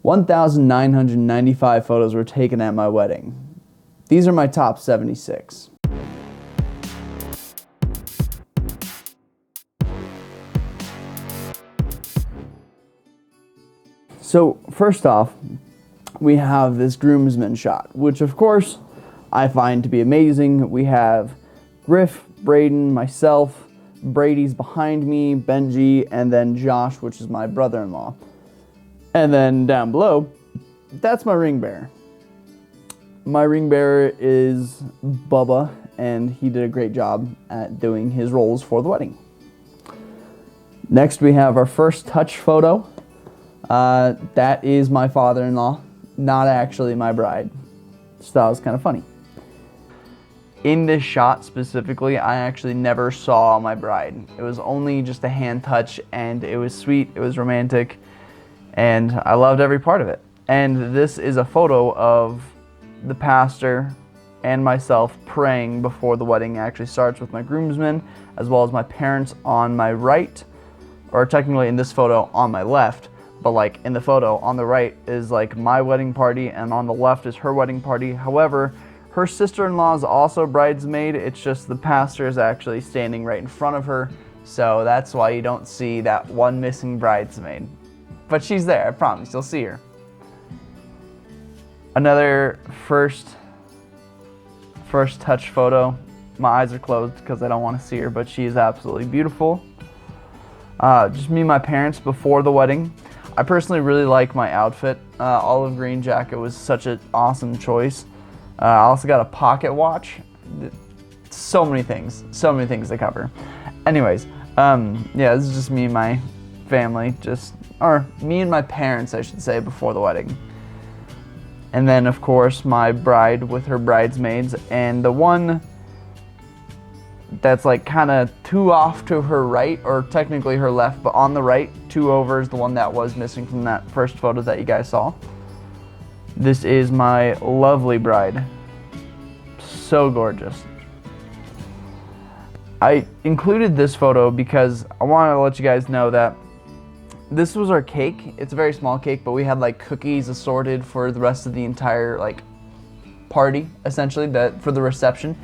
1,995 photos were taken at my wedding. These are my top 76. So first off, we have this groomsman shot, which of course I find to be amazing. We have Griff, Braden, myself, Brady's behind me, Benji, and then Josh, which is my brother-in-law. And then down below, that's my ring bearer. My ring bearer is Bubba, and he did a great job at doing his roles for the wedding. Next, we have our first touch photo. That is my father-in-law, not actually my bride. So that was kind of funny. In this shot specifically, I actually never saw my bride. It was only just a hand touch, and it was sweet, it was romantic, and I loved every part of it. And this is a photo of the pastor and myself praying before the wedding actually starts, with my groomsmen, as well as my parents on my right, or technically in this photo on my left. But like in the photo on the right is like my wedding party, and on the left is her wedding party. However, her sister-in-law is also bridesmaid. It's just the pastor is actually standing right in front of her. So that's why you don't see that one missing bridesmaid. But she's there, I promise, you'll see her. Another first touch photo. My eyes are closed because I don't want to see her, but she is absolutely beautiful. Just me and my parents before the wedding. I personally really like my outfit. Olive green jacket was such an awesome choice. I also got a pocket watch. So many things to cover. Anyways, yeah, this is just me and my family, or me and my parents, I should say, before the wedding. And then, of course, my bride with her bridesmaids, and the one that's like kind of two off to her right, or technically her left, but on the right, two over, is the one that was missing from that first photo that you guys saw. This is my lovely bride. So gorgeous. I included this photo because I wanted to let you guys know that this was our cake. It's a very small cake, but we had like cookies assorted for the rest of the entire like party, essentially, for the reception.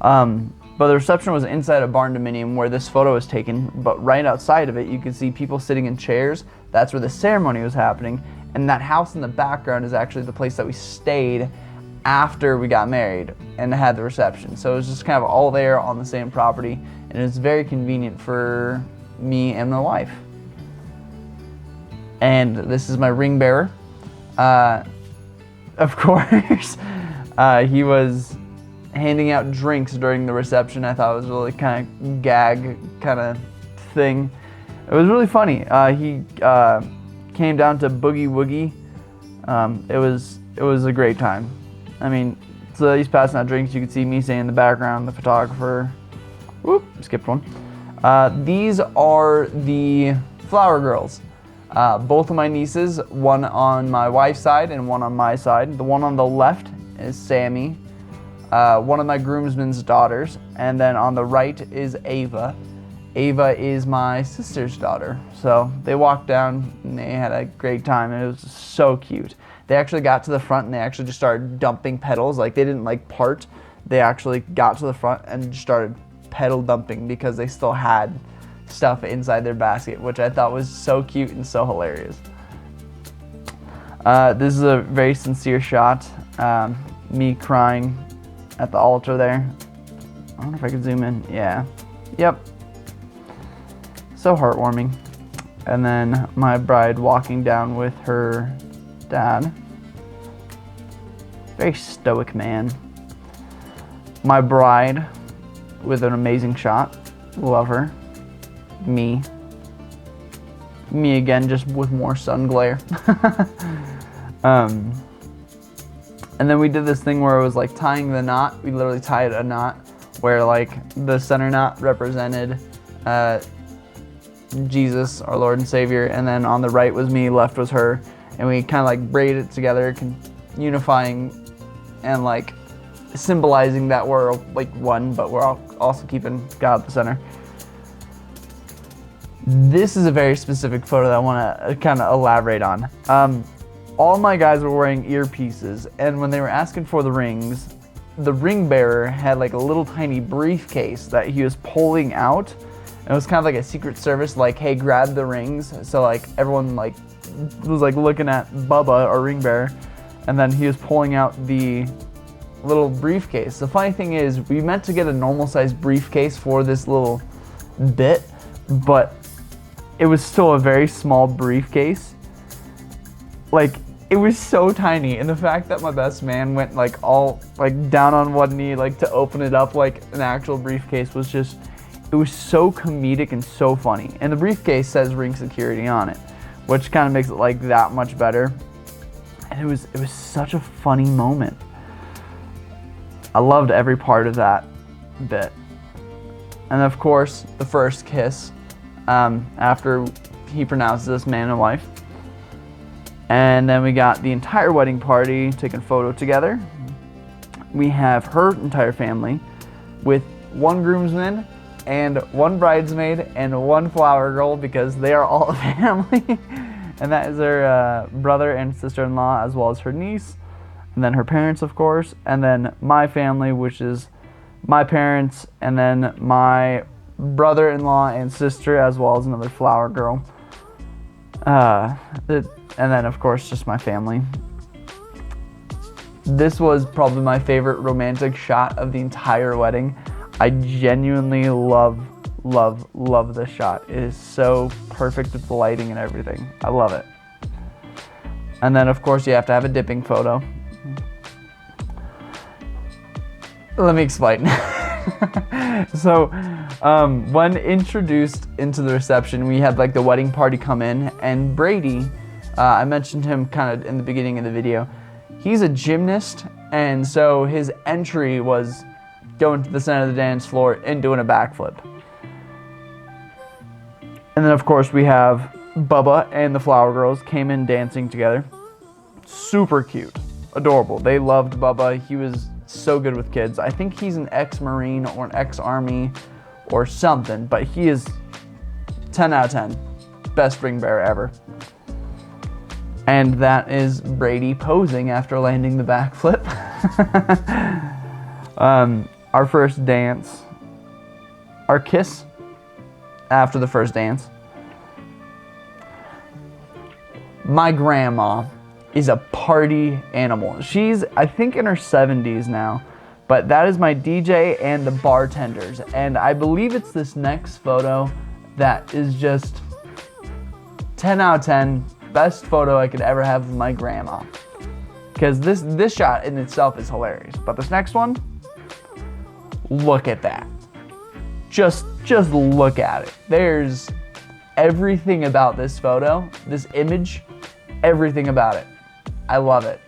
But the reception was inside a barn dominium where this photo was taken, but right outside of it you can see people sitting in chairs. That's where the ceremony was happening, and that house in the background is actually the place that we stayed after we got married and had the reception. So it was just kind of all there on the same property, and it was very convenient for me and my wife. And this is my ring bearer. Of course, he was handing out drinks during the reception. I thought it was really kind of gag kind of thing. It was really funny. He came down to Boogie Woogie. It was a great time. I mean, so he's passing out drinks. You can see me saying in the background, the photographer. Whoop, skipped one. These are the flower girls. Both of my nieces, one on my wife's side and one on my side. The one on the left is Sammy, one of my groomsmen's daughters, and then on the right is Ava. Ava is my sister's daughter. So they walked down and they had a great time, and it was so cute. They actually got to the front and they actually just started dumping petals. Like, they didn't like part. They actually got to the front and just started petal dumping because they still had stuff inside their basket, which I thought was so cute and so hilarious. This is a very sincere shot. Me crying at the altar there. I wonder if I could zoom in. Yeah. Yep. So heartwarming. And then my bride walking down with her dad. Very stoic man. My bride with an amazing shot. Love her. Me again, just with more sun glare. And then we did this thing where it was like tying the knot. We literally tied a knot where like the center knot represented Jesus, our Lord and Savior, and then on the right was me, left was her, and we kind of like braided it together, unifying and like symbolizing that we're like one, but we're also keeping God at the center. This is a very specific photo that I want to kind of elaborate on. all my guys were wearing earpieces, and when they were asking for the rings, the ring bearer had like a little tiny briefcase that he was pulling out. And it was kind of like a secret service, like, hey, grab the rings. So like everyone like was like looking at Bubba, our ring bearer, and then he was pulling out the little briefcase. The funny thing is, we meant to get a normal sized briefcase for this little bit, but it was still a very small briefcase. Like, it was so tiny, and the fact that my best man went like all like down on one knee like to open it up like an actual briefcase was just, it was so comedic and so funny. And the briefcase says ring security on it, which kind of makes it like that much better. And it was such a funny moment. I loved every part of that bit. And of course, the first kiss, after he pronounces us man and wife. And then we got the entire wedding party taking a photo together. We have her entire family with one groomsman and one bridesmaid and one flower girl, because they are all a family. And that is her brother and sister-in-law, as well as her niece. And then her parents, of course. And then my family, which is my parents, and then my brother-in-law and sister, as well as another flower girl. And then, of course, just my family. This was probably my favorite romantic shot of the entire wedding. I genuinely love this shot. It is so perfect with the lighting and everything. I love it. And then, of course, you have to have a dipping photo. Let me explain. So, when introduced into the reception, we had like the wedding party come in, and Brady, I mentioned him kind of in the beginning of the video. He's a gymnast, and so his entry was going to the center of the dance floor and doing a backflip. And then, of course, we have Bubba and the flower girls came in dancing together. Super cute, adorable. They loved Bubba. He was so good with kids. I think he's an ex-Marine or an ex-Army or something, but he is 10 out of 10. Best ring bearer ever. And that is Brady posing after landing the backflip. Our first dance. Our kiss after the first dance. My grandma is a party animal. She's, I think, in her 70s now, but that is my DJ and the bartenders. And I believe it's this next photo that is just 10 out of 10. Best photo I could ever have with my grandma. Because this shot in itself is hilarious. But this next one, look at that. Just look at it. There's everything about this photo, this image, everything about it. I love it.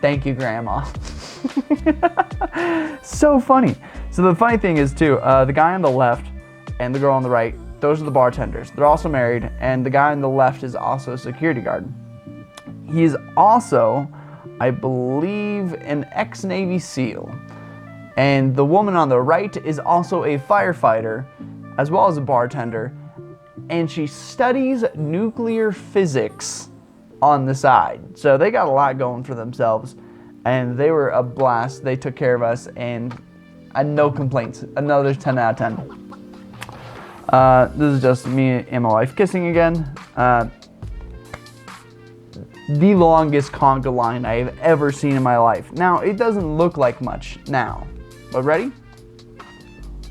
Thank you, Grandma. So funny. So the funny thing is too, the guy on the left and the girl on the right, those are the bartenders. They're also married, and the guy on the left is also a security guard. He's also, I believe, an ex-Navy SEAL. And the woman on the right is also a firefighter, as well as a bartender, and she studies nuclear physics on the side. So they got a lot going for themselves, and they were a blast. They took care of us, and no complaints. Another 10 out of 10. This is just me and my wife kissing again. The longest conga line I have ever seen in my life. Now, it doesn't look like much now, but ready?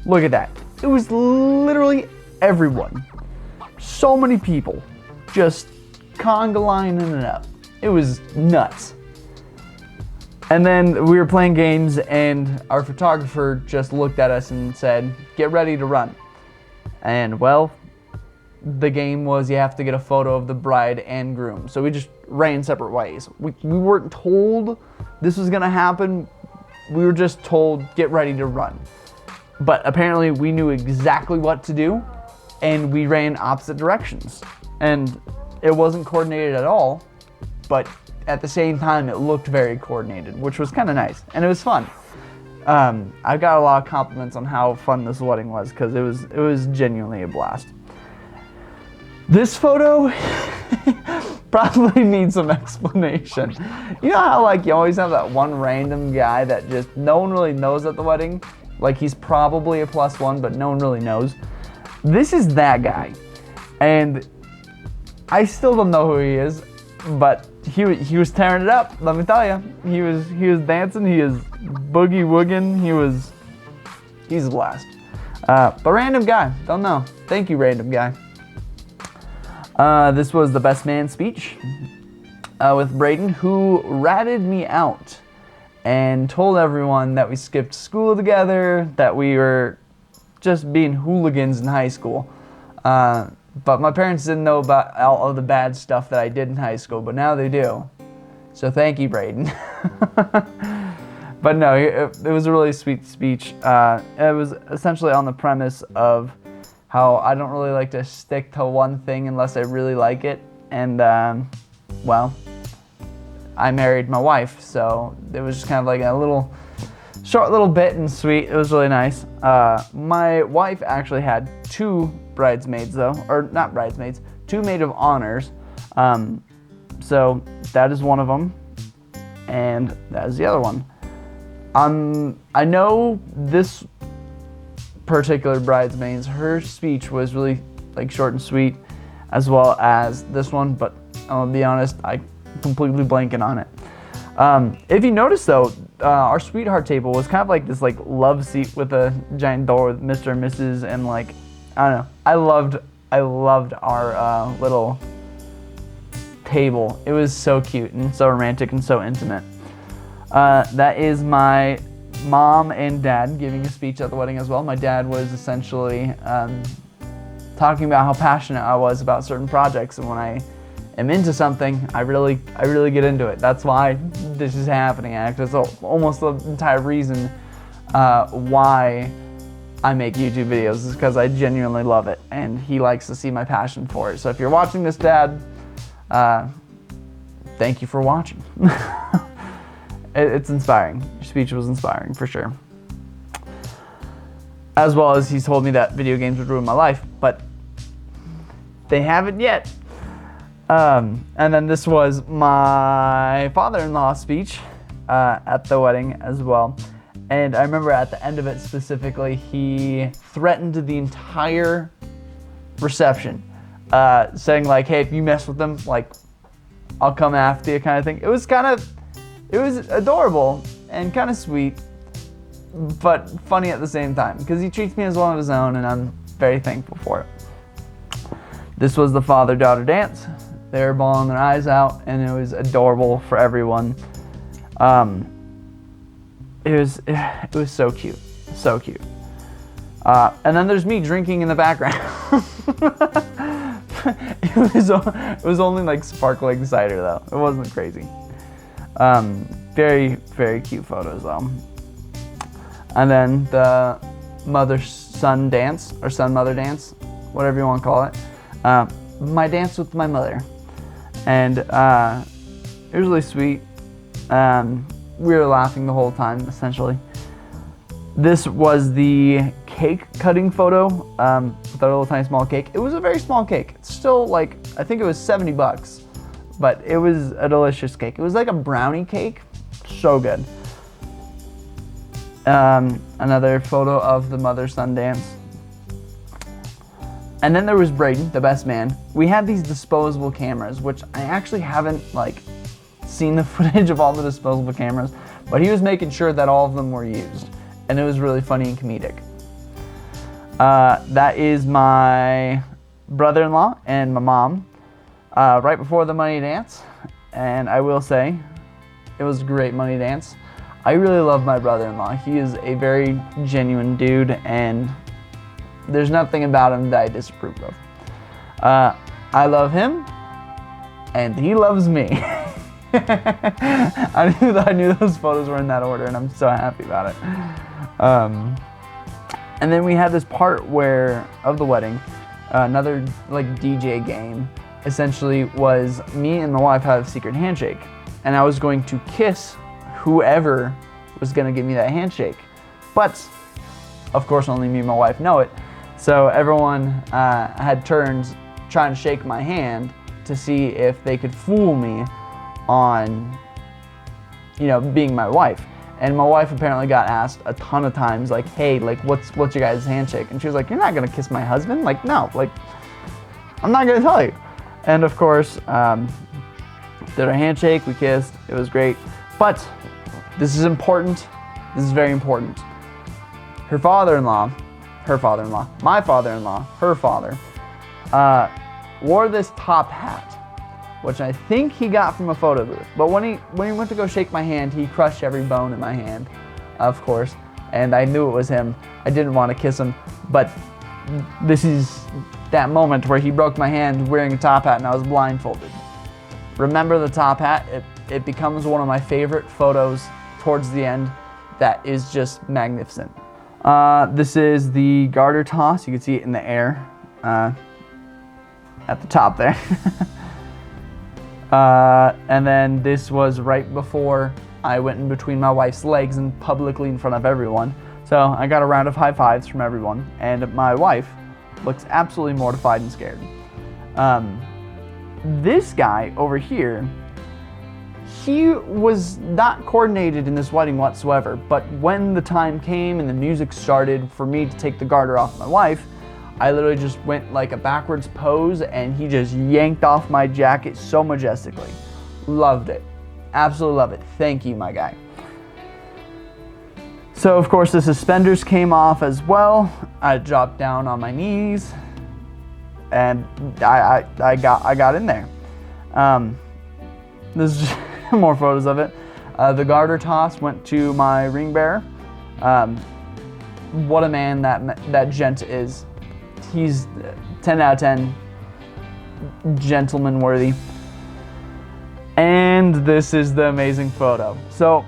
Look at that. It was literally everyone. So many people just conga lining it up. It was nuts. And then we were playing games, and our photographer just looked at us and said, "Get ready to run." And well, the game was you have to get a photo of the bride and groom. So we just ran separate ways. We weren't told this was gonna happen. We were just told, get ready to run. But apparently we knew exactly what to do, and we ran opposite directions. And it wasn't coordinated at all, but at the same time it looked very coordinated, which was kind of nice, and it was fun. I got a lot of compliments on how fun this wedding was, because it was genuinely a blast. This photo, probably needs some explanation. You know how like you always have that one random guy that just no one really knows at the wedding? Like he's probably a +1, but no one really knows. This is that guy. And I still don't know who he is, but he was tearing it up, let me tell you. He was dancing, he was boogie wooging, he's a blast. But random guy, don't know. Thank you, random guy. This was the best man speech with Braden, who ratted me out and told everyone that we skipped school together, that we were just being hooligans in high school. But my parents didn't know about all of the bad stuff that I did in high school, but now they do. So thank you, Braden. But no, it was a really sweet speech. It was essentially on the premise of how I don't really like to stick to one thing unless I really like it. And, well, I married my wife, so it was just kind of like a short little bit and sweet. It was really nice. My wife actually had 2 bridesmaids, though. Or not bridesmaids, 2 maid of honors. So that is one of them, and that is the other one. I know this particular bridesmaid, her speech was really like short and sweet, as well as this one, but I'll be honest, I completely blanking on it. If you notice though, our sweetheart table was kind of like this like love seat with a giant door with Mr. and Mrs. and like, I don't know, I loved our little table. It was so cute and so romantic and so intimate. That is my mom and dad giving a speech at the wedding as well. My dad was essentially talking about how passionate I was about certain projects, and when I am into something, I really get into it. That's why this is happening. Actually, it's almost the entire reason why I make YouTube videos is because I genuinely love it, and he likes to see my passion for it. So if you're watching this, Dad, thank you for watching. It's inspiring. Your speech was inspiring for sure. As well as he's told me that video games would ruin my life, but they haven't yet. And then this was my father-in-law's speech at the wedding as well. And I remember at the end of it specifically, he threatened the entire reception, saying like, hey, if you mess with them, like, I'll come after you kind of thing. It was adorable and kind of sweet, but funny at the same time, because he treats me as one of his own, and I'm very thankful for it. This was the father-daughter dance. They were bawling their eyes out, and it was adorable for everyone. It was so cute, so cute. And then there's me drinking in the background. It was only like sparkling cider though. It wasn't crazy. Very, very cute photos though. And then the mother-son dance, or son-mother dance, whatever you want to call it. My dance with my mother. And it was really sweet. We were laughing the whole time, essentially. This was the cake cutting photo with a little tiny small cake. It was a very small cake. It's still like, I think it was $70, but it was a delicious cake. It was like a brownie cake, so good. Another photo of the mother-son dance. And then there was Braden, the best man. We had these disposable cameras, which I actually haven't like seen the footage of all the disposable cameras, but he was making sure that all of them were used, and it was really funny and comedic. That is my brother-in-law and my mom right before the money dance, and I will say it was a great money dance. I really love my brother-in-law. He is a very genuine dude, and there's nothing about him that I disapprove of. I love him, and he loves me. I knew those photos were in that order, and I'm so happy about it. And then we had this part where, of the wedding, another like DJ game, essentially was me and my wife had a secret handshake, and I was going to kiss whoever was going to give me that handshake. But, of course, only me and my wife know it. So everyone had turns trying to shake my hand to to see if they could fool me on, you know, being my wife. And my wife apparently got asked a ton of times, like, hey, like, what's your guys' handshake? And she was like, you're not gonna kiss my husband? Like, no, like, I'm not gonna tell you. And of course, did our handshake, we kissed, it was great. But this is important, this is very important. My father-in-law, her father, wore this top hat, which I think he got from a photo booth. But when he went to go shake my hand, he crushed every bone in my hand, of course, and I knew it was him. I didn't want to kiss him, but this is that moment where he broke my hand wearing a top hat and I was blindfolded. Remember the top hat? It becomes one of my favorite photos towards the end. That is just magnificent. This is the garter toss. You can see it in the air at the top there. And then this was right before I went in between my wife's legs and publicly in front of everyone. So I got a round of high fives from everyone, and my wife looks absolutely mortified and scared. This guy over here, he was not coordinated in this wedding whatsoever, but when the time came and the music started for me to take the garter off my wife, I literally just went like a backwards pose and he just yanked off my jacket so majestically. Loved it. Absolutely love it. Thank you, my guy. So of course the suspenders came off as well. I dropped down on my knees and I got in there. This is just more photos of it. The garter toss went to my ring bearer. What a man that gent is. He's 10 out of 10, gentleman worthy. And this is the amazing photo. So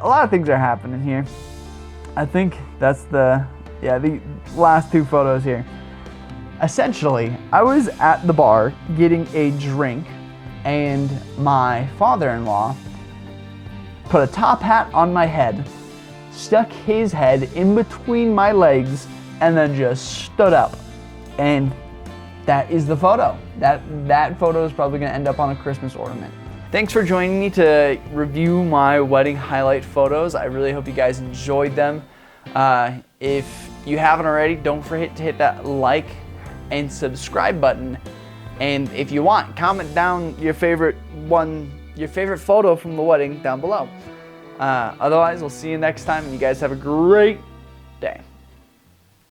a lot of things are happening here. I think that's the last two photos here. Essentially, I was at the bar getting a drink and my father-in-law put a top hat on my head, stuck his head in between my legs, and then just stood up. And that is the photo. That photo is probably gonna end up on a Christmas ornament. Thanks for joining me to review my wedding highlight photos. I really hope you guys enjoyed them. If you haven't already, don't forget to hit that like and subscribe button. And if you want, comment down your favorite photo from the wedding down below. Otherwise, we'll see you next time, and you guys have a great